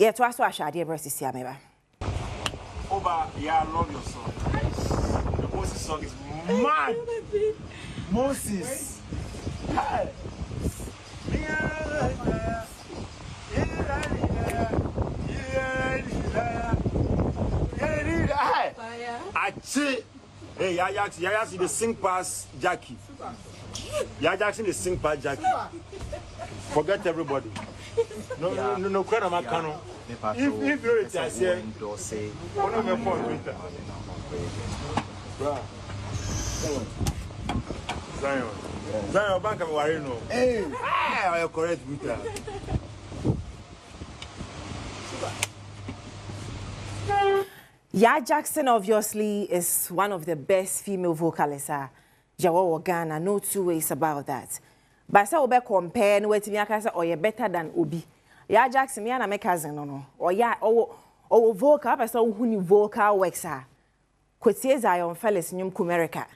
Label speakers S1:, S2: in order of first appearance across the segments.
S1: Yeah, to aso ashade breast is here meba.
S2: Oba, yeah, I love your song. The Moses song is mad. Moses. Hi. Hey, Yaa Jackson, the sing past Gyakie. Yaa Jackson, the sing past Gyakie. Forget everybody. No, credit my canon. If you're it, I say, one of my phone Twitter. Zion, bank of Warino. Hey, I am correct Twitter.
S1: Yaa Jackson obviously is one of the best female vocalists. Jawa Ghana, no two ways about that. But say we compare no wetimi aka say oye better than Obi. Yaa Jackson me na me cousin no. Or vocal person who ni vocal works are. Kwetie Zion Felix nyum Kumerica.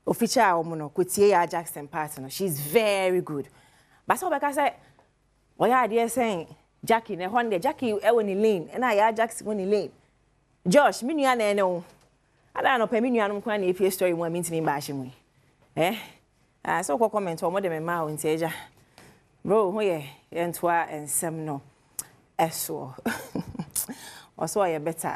S1: Official omo kwetie Yaa Jackson part no. She's very good. But say we say oya dey saying Gyakie na honde Gyakie e woni lane na Yaa Jackson woni lane. Josh, me nua na ene wo. Ada no pe me nua no kwa na efie story mu amintimi ba ahye mu. So ko comment o mo de me ma o nteja. Bro, ho ye entwa ensem no. Eso. Also ye better